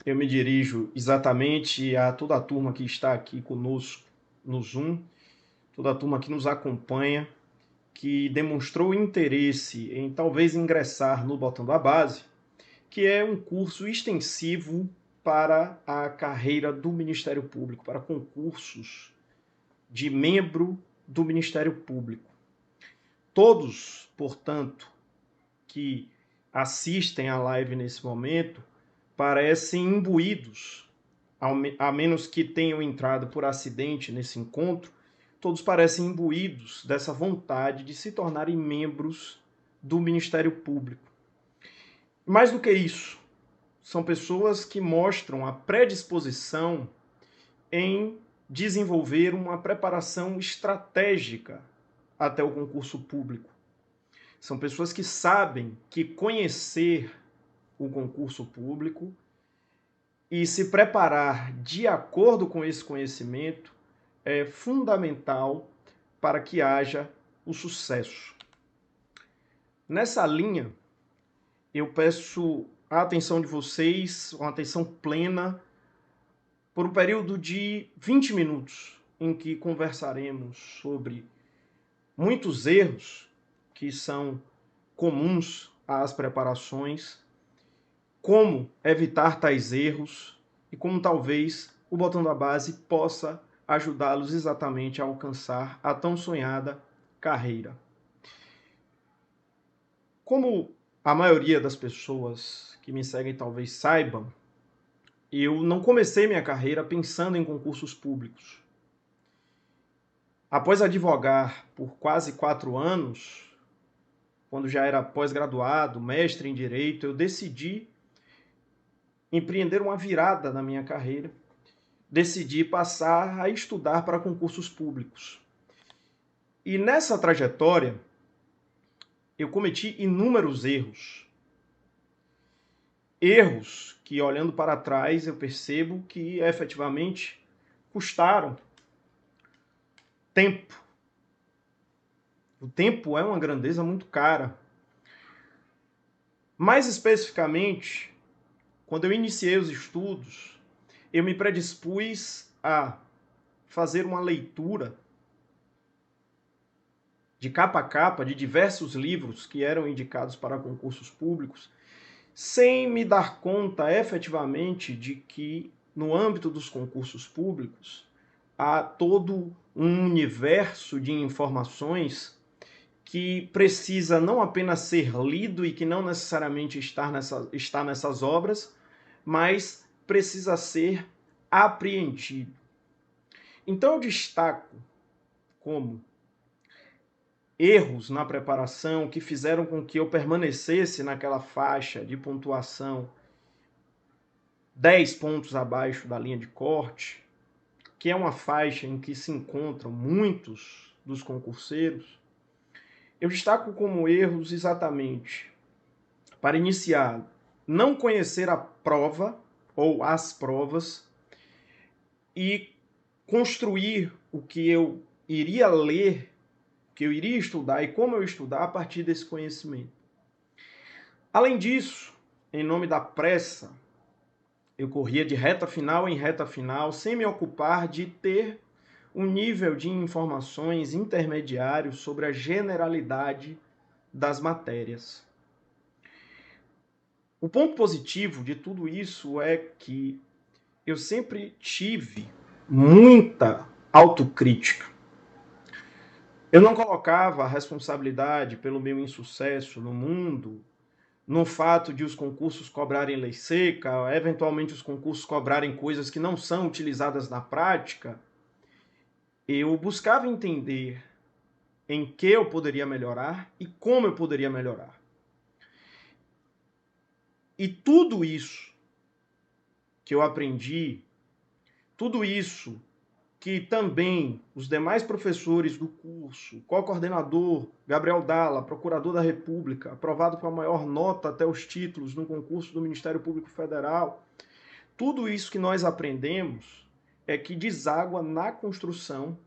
eu me dirijo exatamente a toda a turma que está aqui conosco no Zoom, toda a turma que nos acompanha, que demonstrou interesse em talvez ingressar no Botando a Base, que é um curso extensivo para a carreira do Ministério Público, para concursos de membro do Ministério Público. Todos, portanto, que assistem à live nesse momento, parecem imbuídos, a menos que tenham entrado por acidente nesse encontro, todos parecem imbuídos dessa vontade de se tornarem membros do Ministério Público. Mais do que isso, são pessoas que mostram a predisposição em desenvolver uma preparação estratégica até o concurso público. São pessoas que sabem que conhecer o concurso público e se preparar de acordo com esse conhecimento é fundamental para que haja o sucesso. Nessa linha, eu peço a atenção de vocês, uma atenção plena, por um período de 20 minutos, em que conversaremos sobre muitos erros que são comuns às preparações, como evitar tais erros e como talvez o Botando a Base possa ajudá-los exatamente a alcançar a tão sonhada carreira. Como a maioria das pessoas que me seguem talvez saibam, eu não comecei minha carreira pensando em concursos públicos. Após advogar por quase 4 anos, quando já era pós-graduado, mestre em Direito, eu decidi empreender uma virada na minha carreira. Decidi passar a estudar para concursos públicos. E nessa trajetória, eu cometi inúmeros erros. Erros que, olhando para trás, eu percebo que efetivamente custaram tempo. O tempo é uma grandeza muito cara. Mais especificamente, quando eu iniciei os estudos, eu me predispus a fazer uma leitura de capa a capa de diversos livros que eram indicados para concursos públicos, sem me dar conta efetivamente de que, no âmbito dos concursos públicos, há todo um universo de informações que precisa não apenas ser lido e que não necessariamente está nessas obras, mas precisa ser apreendido. Então eu destaco como erros na preparação que fizeram com que eu permanecesse naquela faixa de pontuação 10 pontos abaixo da linha de corte, que é uma faixa em que se encontram muitos dos concurseiros. Eu destaco como erros exatamente, para iniciar, não conhecer a prova ou as provas e construir o que eu iria ler, o que eu iria estudar e como eu estudar a partir desse conhecimento. Além disso, em nome da pressa, eu corria de reta final em reta final, sem me ocupar de ter um nível de informações intermediário sobre a generalidade das matérias. O ponto positivo de tudo isso é que eu sempre tive muita autocrítica. Eu não colocava a responsabilidade pelo meu insucesso no mundo no fato de os concursos cobrarem lei seca, eventualmente os concursos cobrarem coisas que não são utilizadas na prática. Eu buscava entender em que eu poderia melhorar e como eu poderia melhorar. E tudo isso que eu aprendi, tudo isso que também os demais professores do curso, co-coordenador Gabriel Dalla, procurador da República, aprovado com a maior nota até os títulos no concurso do Ministério Público Federal, tudo isso que nós aprendemos é que deságua na construção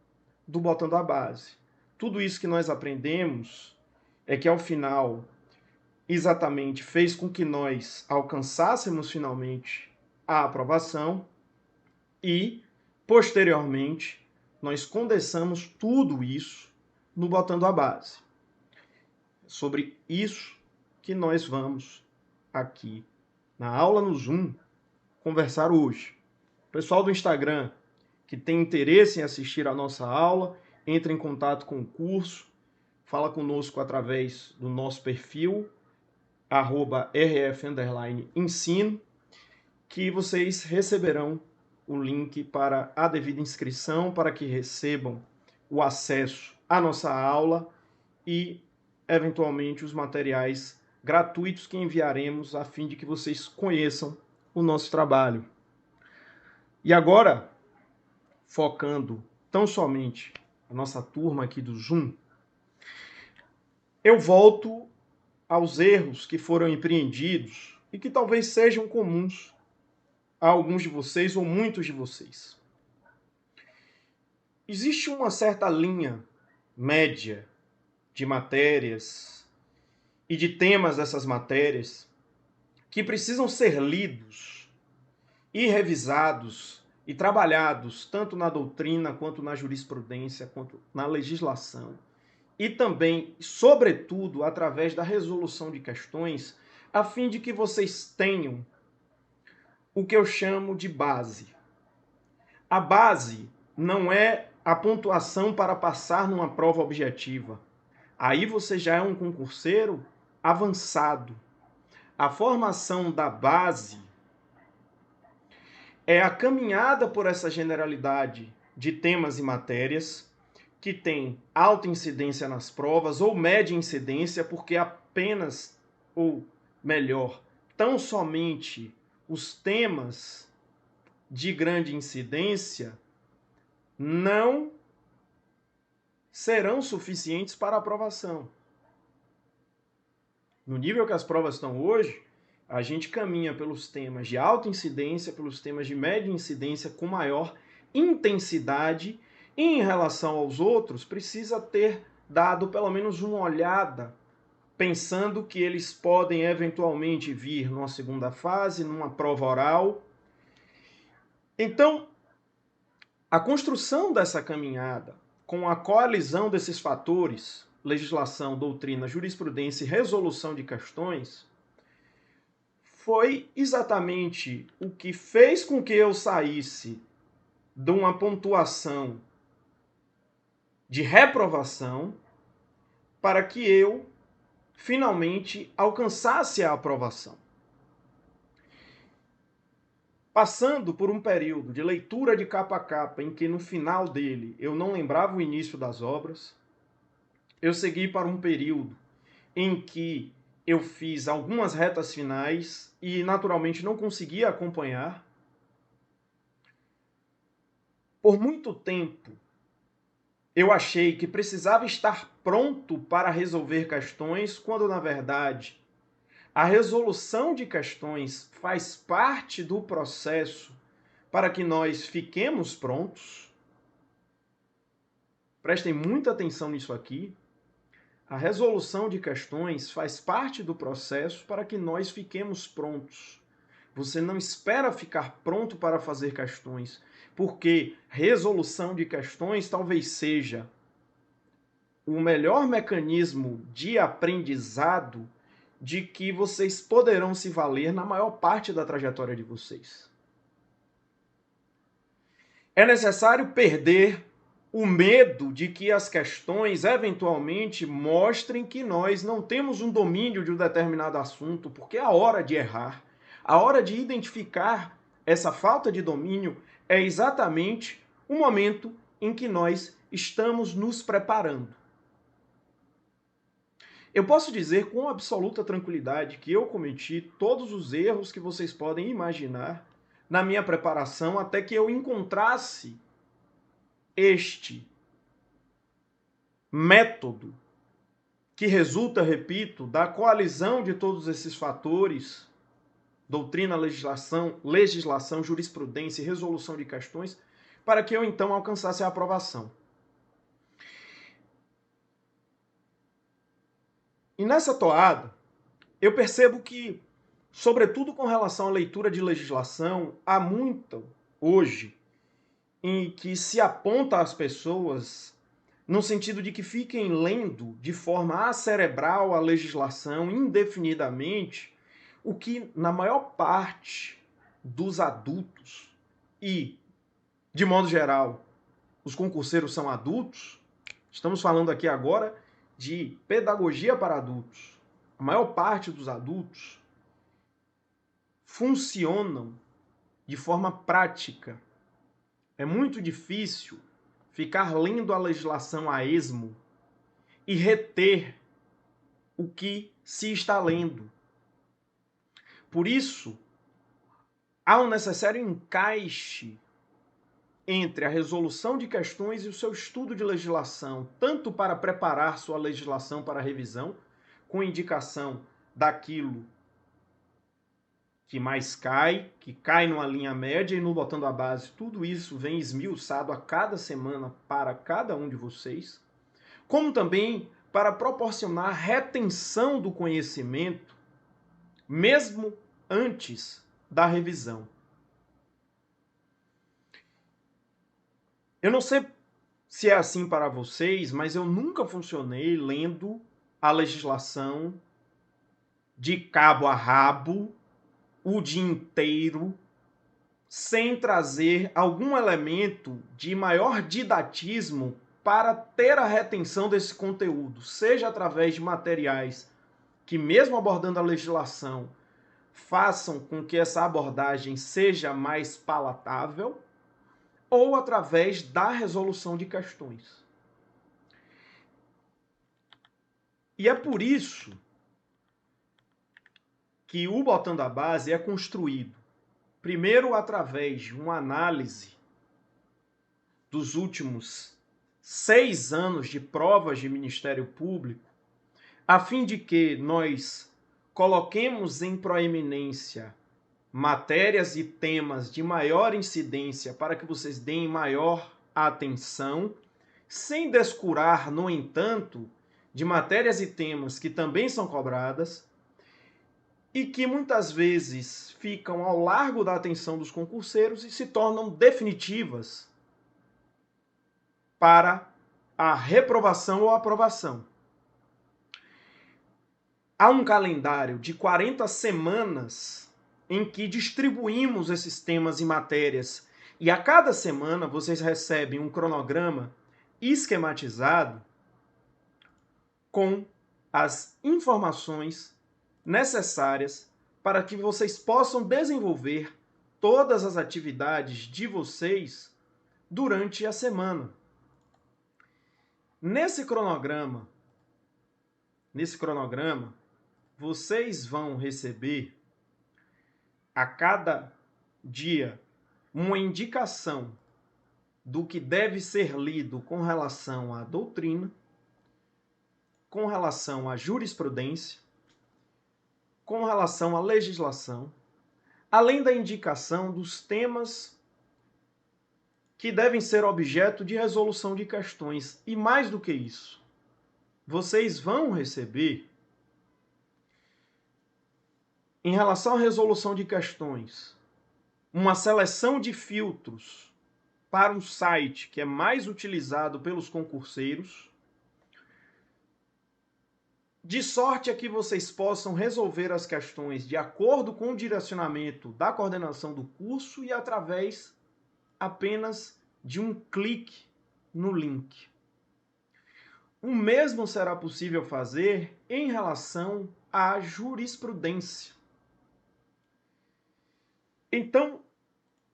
do Botando a Base. Tudo isso que nós aprendemos é que, ao final, exatamente fez com que nós alcançássemos finalmente a aprovação e, posteriormente, nós condensamos tudo isso no Botando a Base. Sobre isso que nós vamos aqui na aula no Zoom conversar hoje. Pessoal do Instagram que tem interesse em assistir a nossa aula, entre em contato com o curso, fala conosco através do nosso perfil, @rf_ensino, que vocês receberão o link para a devida inscrição, para que recebam o acesso à nossa aula e, eventualmente, os materiais gratuitos que enviaremos a fim de que vocês conheçam o nosso trabalho. E agora, focando tão somente a nossa turma aqui do Zoom, eu volto aos erros que foram empreendidos e que talvez sejam comuns a alguns de vocês ou muitos de vocês. Existe uma certa linha média de matérias e de temas dessas matérias que precisam ser lidos e revisados e trabalhados tanto na doutrina, quanto na jurisprudência, quanto na legislação, e também, sobretudo, através da resolução de questões, a fim de que vocês tenham o que eu chamo de base. A base não é a pontuação para passar numa prova objetiva. Aí você já é um concurseiro avançado. A formação da base é a caminhada por essa generalidade de temas e matérias que tem alta incidência nas provas ou média incidência, porque apenas, ou melhor, tão somente os temas de grande incidência não serão suficientes para aprovação. No nível que as provas estão hoje, a gente caminha pelos temas de alta incidência, pelos temas de média incidência com maior intensidade, e em relação aos outros, precisa ter dado pelo menos uma olhada, pensando que eles podem eventualmente vir numa segunda fase, numa prova oral. Então, a construção dessa caminhada, com a coalizão desses fatores, legislação, doutrina, jurisprudência e resolução de questões, foi exatamente o que fez com que eu saísse de uma pontuação de reprovação para que eu finalmente alcançasse a aprovação. Passando por um período de leitura de capa a capa, em que no final dele eu não lembrava o início das obras, eu segui para um período em que eu fiz algumas retas finais e naturalmente não conseguia acompanhar. Por muito tempo, eu achei que precisava estar pronto para resolver questões, quando na verdade a resolução de questões faz parte do processo para que nós fiquemos prontos. Prestem muita atenção nisso aqui. A resolução de questões faz parte do processo para que nós fiquemos prontos. Você não espera ficar pronto para fazer questões, porque resolução de questões talvez seja o melhor mecanismo de aprendizado de que vocês poderão se valer na maior parte da trajetória de vocês. É necessário perder o medo de que as questões eventualmente mostrem que nós não temos um domínio de um determinado assunto, porque a hora de errar, a hora de identificar essa falta de domínio é exatamente o momento em que nós estamos nos preparando. Eu posso dizer com absoluta tranquilidade que eu cometi todos os erros que vocês podem imaginar na minha preparação até que eu encontrasse este método que resulta, repito, da coalizão de todos esses fatores, doutrina, legislação, jurisprudência e resolução de questões, para que eu então alcançasse a aprovação. E nessa toada, eu percebo que sobretudo com relação à leitura de legislação, há muito hoje em que se aponta às pessoas no sentido de que fiquem lendo de forma acerebral a legislação indefinidamente, o que na maior parte dos adultos e, de modo geral, os concurseiros são adultos, estamos falando aqui agora de pedagogia para adultos. A maior parte dos adultos funcionam de forma prática. É muito difícil ficar lendo a legislação a esmo e reter o que se está lendo. Por isso, há um necessário encaixe entre a resolução de questões e o seu estudo de legislação, tanto para preparar sua legislação para revisão, com indicação daquilo que mais cai, que cai numa linha média e no Botando a Base, tudo isso vem esmiuçado a cada semana para cada um de vocês, como também para proporcionar retenção do conhecimento, mesmo antes da revisão. Eu não sei se é assim para vocês, mas eu nunca funcionei lendo a legislação de cabo a rabo o dia inteiro, sem trazer algum elemento de maior didatismo para ter a retenção desse conteúdo, seja através de materiais que, mesmo abordando a legislação, façam com que essa abordagem seja mais palatável, ou através da resolução de questões. E é por isso que o Botando a Base é construído, primeiro, através de uma análise dos últimos 6 anos de provas de Ministério Público, a fim de que nós coloquemos em proeminência matérias e temas de maior incidência para que vocês deem maior atenção, sem descurar, no entanto, de matérias e temas que também são cobradas e que muitas vezes ficam ao largo da atenção dos concurseiros e se tornam definitivas para a reprovação ou aprovação. Há um calendário de 40 semanas em que distribuímos esses temas e matérias, e a cada semana vocês recebem um cronograma esquematizado com as informações necessárias para que vocês possam desenvolver todas as atividades de vocês durante a semana. Nesse cronograma, vocês vão receber a cada dia uma indicação do que deve ser lido com relação à doutrina, com relação à jurisprudência, com relação à legislação, além da indicação dos temas que devem ser objeto de resolução de questões. E mais do que isso, vocês vão receber, em relação à resolução de questões, uma seleção de filtros para um site que é mais utilizado pelos concurseiros, de sorte a que vocês possam resolver as questões de acordo com o direcionamento da coordenação do curso e através apenas de um clique no link. O mesmo será possível fazer em relação à jurisprudência. Então,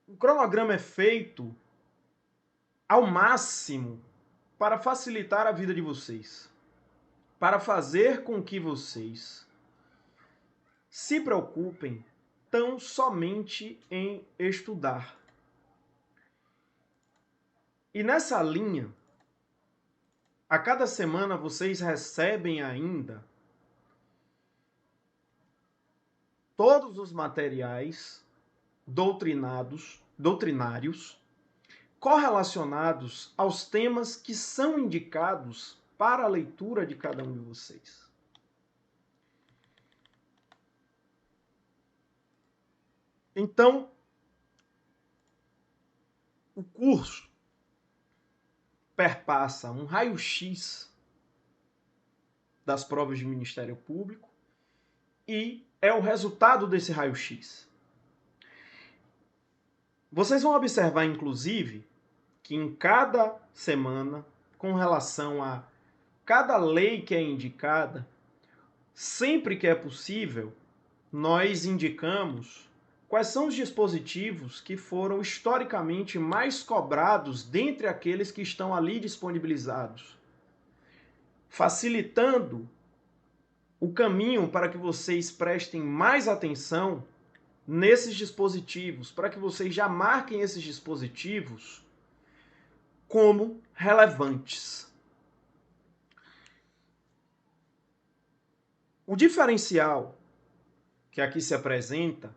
o cronograma é feito ao máximo para facilitar a vida de vocês, para fazer com que vocês se preocupem tão somente em estudar. E nessa linha, a cada semana vocês recebem ainda todos os materiais doutrinários correlacionados aos temas que são indicados para a leitura de cada um de vocês. Então, o curso perpassa um raio-x das provas de Ministério Público e é o resultado desse raio-x. Vocês vão observar, inclusive, que em cada semana, com relação a cada lei que é indicada, sempre que é possível, nós indicamos quais são os dispositivos que foram historicamente mais cobrados dentre aqueles que estão ali disponibilizados, facilitando o caminho para que vocês prestem mais atenção nesses dispositivos, para que vocês já marquem esses dispositivos como relevantes. O diferencial que aqui se apresenta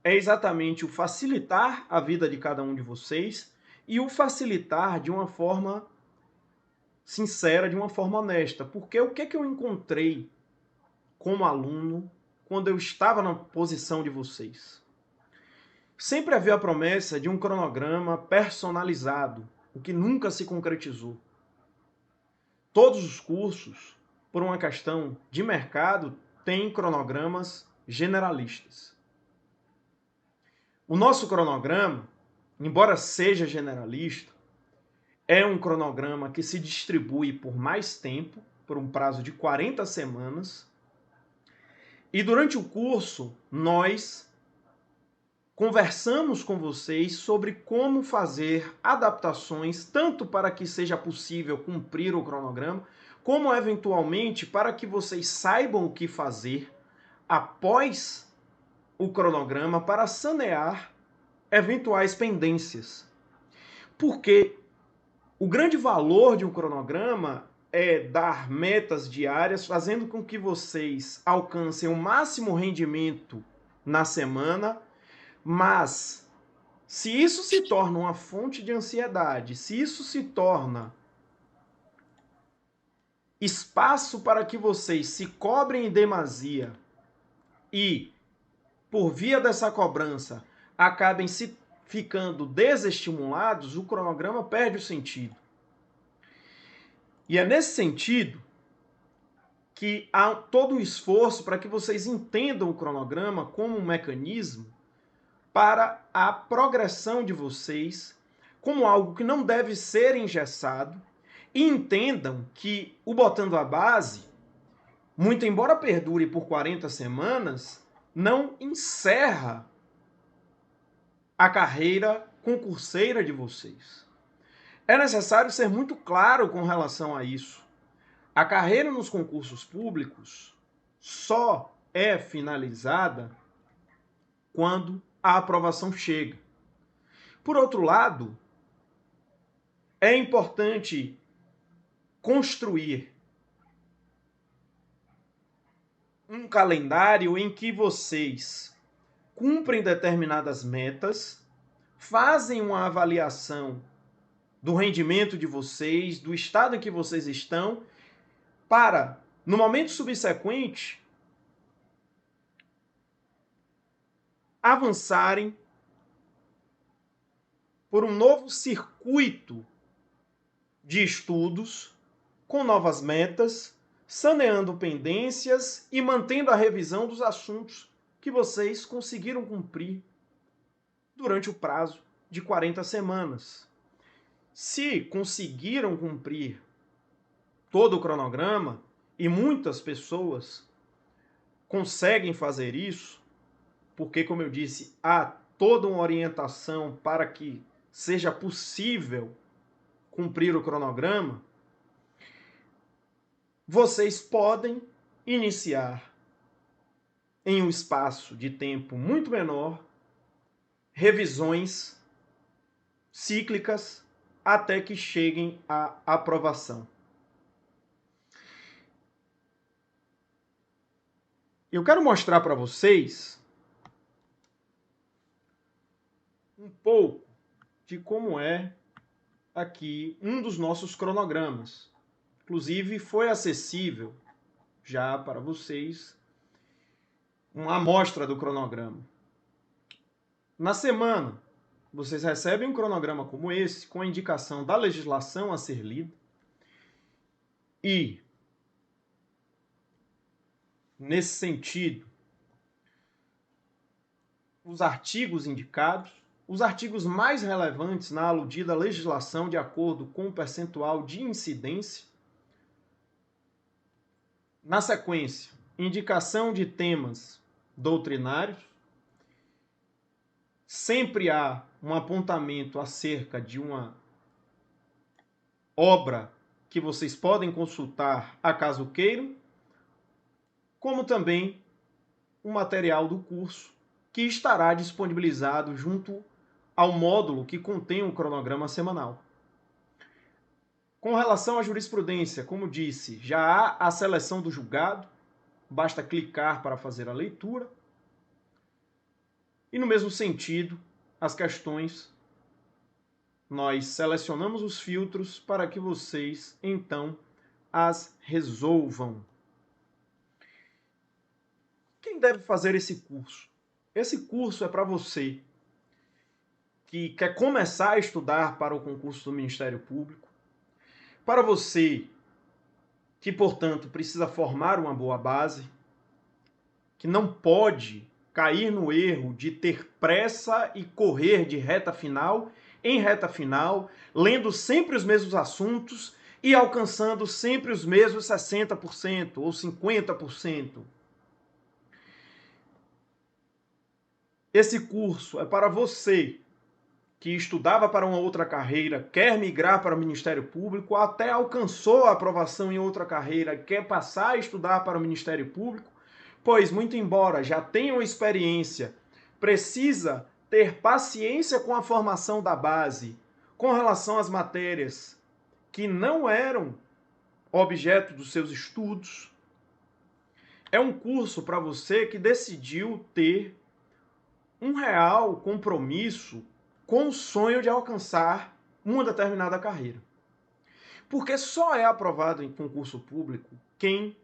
é exatamente o facilitar a vida de cada um de vocês e o facilitar de uma forma sincera, de uma forma honesta. Porque o que eu encontrei como aluno quando eu estava na posição de vocês? Sempre havia a promessa de um cronograma personalizado, o que nunca se concretizou. Todos os cursos, por uma questão de mercado, têm cronogramas generalistas. O nosso cronograma, embora seja generalista, é um cronograma que se distribui por mais tempo, por um prazo de 40 semanas, e durante o curso nós conversamos com vocês sobre como fazer adaptações, tanto para que seja possível cumprir o cronograma, como eventualmente para que vocês saibam o que fazer após o cronograma para sanear eventuais pendências. Porque o grande valor de um cronograma é dar metas diárias, fazendo com que vocês alcancem o máximo rendimento na semana, mas se isso se torna uma fonte de ansiedade, se isso se torna espaço para que vocês se cobrem em demasia e, por via dessa cobrança, acabem se ficando desestimulados, o cronograma perde o sentido. E é nesse sentido que há todo um esforço para que vocês entendam o cronograma como um mecanismo para a progressão de vocês, como algo que não deve ser engessado, e entendam que o Botando a Base, muito embora perdure por 40 semanas, não encerra a carreira concurseira de vocês. É necessário ser muito claro com relação a isso. A carreira nos concursos públicos só é finalizada quando a aprovação chega. Por outro lado, é importante construir um calendário em que vocês cumprem determinadas metas, fazem uma avaliação do rendimento de vocês, do estado em que vocês estão, para, no momento subsequente, avançarem por um novo circuito de estudos, com novas metas, saneando pendências e mantendo a revisão dos assuntos que vocês conseguiram cumprir durante o prazo de 40 semanas. Se conseguiram cumprir todo o cronograma, e muitas pessoas conseguem fazer isso, porque, como eu disse, há toda uma orientação para que seja possível cumprir o cronograma, vocês podem iniciar em um espaço de tempo muito menor revisões cíclicas até que cheguem à aprovação. Eu quero mostrar para vocês um pouco de como é aqui um dos nossos cronogramas. Inclusive, foi acessível já para vocês uma amostra do cronograma. Na semana, vocês recebem um cronograma como esse, com a indicação da legislação a ser lida, e, nesse sentido, os artigos indicados, os artigos mais relevantes na aludida legislação de acordo com o percentual de incidência. Na sequência, indicação de temas doutrinários. Sempre há um apontamento acerca de uma obra que vocês podem consultar a caso queiram, como também o material do curso que estará disponibilizado junto ao módulo que contém um cronograma semanal. Com relação à jurisprudência, como disse, já há a seleção do julgado, basta clicar para fazer a leitura. E no mesmo sentido, as questões, nós selecionamos os filtros para que vocês, então, as resolvam. Quem deve fazer esse curso? Esse curso é para você que quer começar a estudar para o concurso do Ministério Público, para você que, portanto, precisa formar uma boa base, que não pode cair no erro de ter pressa e correr de reta final em reta final, lendo sempre os mesmos assuntos e alcançando sempre os mesmos 60% ou 50%. Esse curso é para você que estudava para uma outra carreira, quer migrar para o Ministério Público, até alcançou a aprovação em outra carreira, quer passar a estudar para o Ministério Público, pois, muito embora já tenham experiência, precisa ter paciência com a formação da base com relação às matérias que não eram objeto dos seus estudos. É um curso para você que decidiu ter um real compromisso com o sonho de alcançar uma determinada carreira. Porque só é aprovado em concurso público quem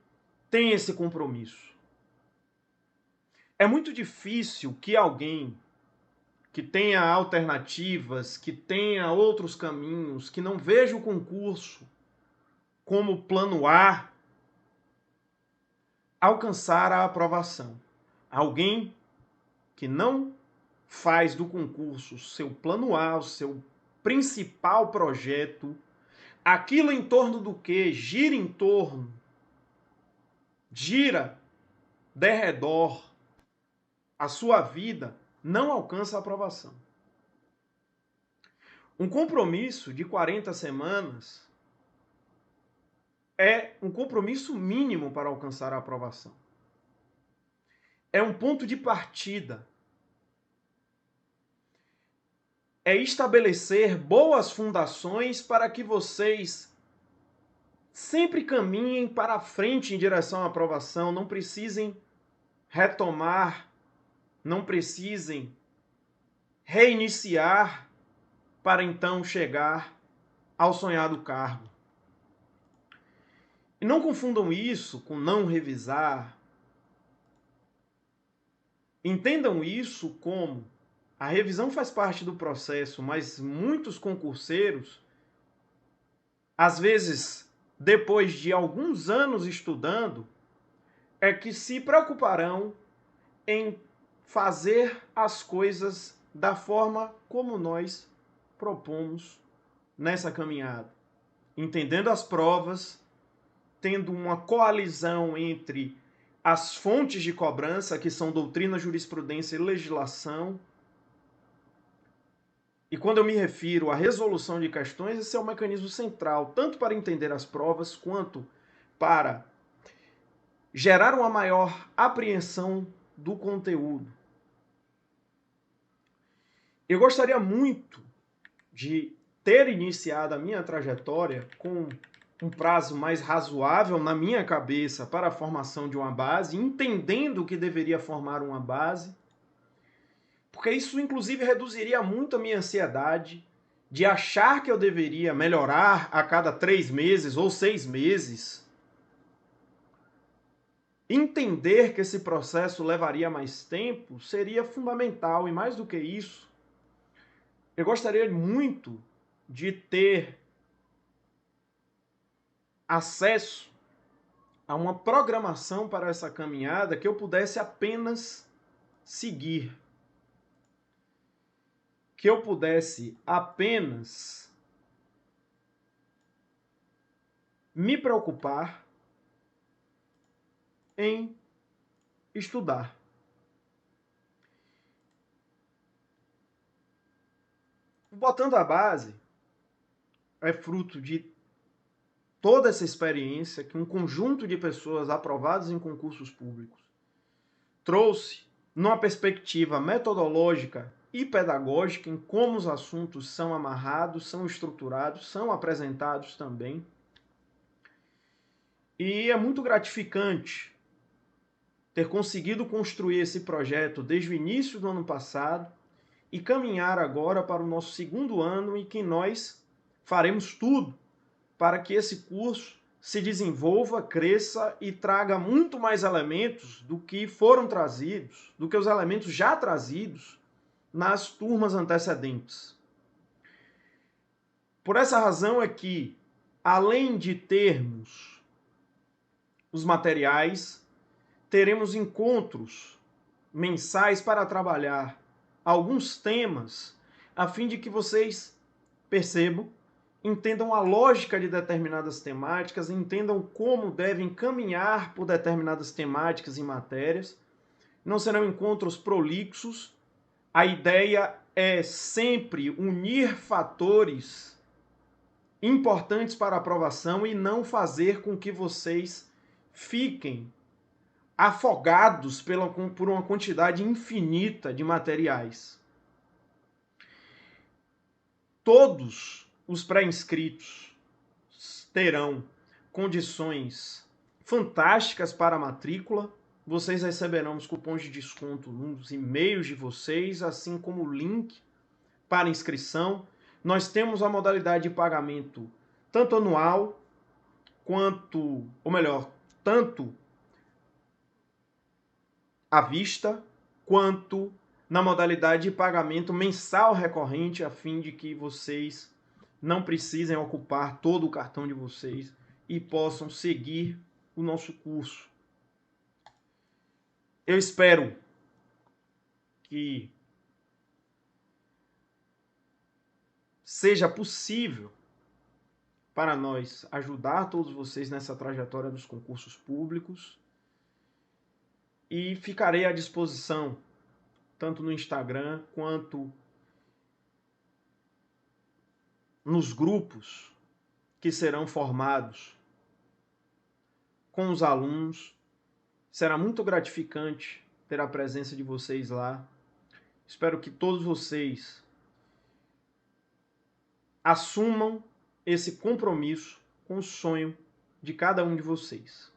tem esse compromisso. É muito difícil que alguém que tenha alternativas, que tenha outros caminhos, que não veja o concurso como plano A, alcançar a aprovação. Alguém que não faz do concurso seu plano A, o seu principal projeto, aquilo em torno do que gira em torno, gira derredor a sua vida, não alcança a aprovação. Um compromisso de 40 semanas é um compromisso mínimo para alcançar a aprovação. É um ponto de partida. É estabelecer boas fundações para que vocês sempre caminhem para frente em direção à aprovação, não precisem retomar, não precisem reiniciar para então chegar ao sonhado cargo. E não confundam isso com não revisar. Entendam isso como a revisão faz parte do processo, mas muitos concurseiros, às vezes, depois de alguns anos estudando, é que se preocuparão em fazer as coisas da forma como nós propomos nessa caminhada. Entendendo as provas, tendo uma coalizão entre as fontes de cobrança, que são doutrina, jurisprudência e legislação. E quando eu me refiro à resolução de questões, esse é o mecanismo central, tanto para entender as provas, quanto para gerar uma maior apreensão do conteúdo. Eu gostaria muito de ter iniciado a minha trajetória com um prazo mais razoável na minha cabeça para a formação de uma base, entendendo que deveria formar uma base, porque isso inclusive reduziria muito a minha ansiedade de achar que eu deveria melhorar a cada 3 meses ou 6 meses. entender que esse processo levaria mais tempo seria fundamental, e mais do que isso, eu gostaria muito de ter acesso a uma programação para essa caminhada que eu pudesse apenas seguir, que eu pudesse apenas me preocupar em estudar. O Botando a Base é fruto de toda essa experiência que um conjunto de pessoas aprovadas em concursos públicos trouxe numa perspectiva metodológica e pedagógica em como os assuntos são amarrados, são estruturados, são apresentados também. E é muito gratificante ter conseguido construir esse projeto desde o início do ano passado e caminhar agora para o nosso segundo ano em que nós faremos tudo para que esse curso se desenvolva, cresça e traga muito mais elementos do que foram trazidos, do que os elementos já trazidos nas turmas antecedentes. Por essa razão é que, além de termos os materiais, teremos encontros mensais para trabalhar alguns temas, a fim de que vocês percebam, entendam a lógica de determinadas temáticas, entendam como devem caminhar por determinadas temáticas e matérias. Não serão encontros prolixos. A ideia é sempre unir fatores importantes para a aprovação e não fazer com que vocês fiquem afogados por uma quantidade infinita de materiais. Todos os pré-inscritos terão condições fantásticas para a matrícula. Vocês receberão os cupons de desconto nos e-mails de vocês, assim como o link para inscrição. Nós temos a modalidade de pagamento tanto anual quanto, ou melhor, tanto à vista, quanto na modalidade de pagamento mensal recorrente, a fim de que vocês não precisem ocupar todo o cartão de vocês e possam seguir o nosso curso. Eu espero que seja possível para nós ajudar todos vocês nessa trajetória dos concursos públicos e ficarei à disposição, tanto no Instagram quanto nos grupos que serão formados com os alunos. Será muito gratificante ter a presença de vocês lá. Espero que todos vocês assumam esse compromisso com o sonho de cada um de vocês.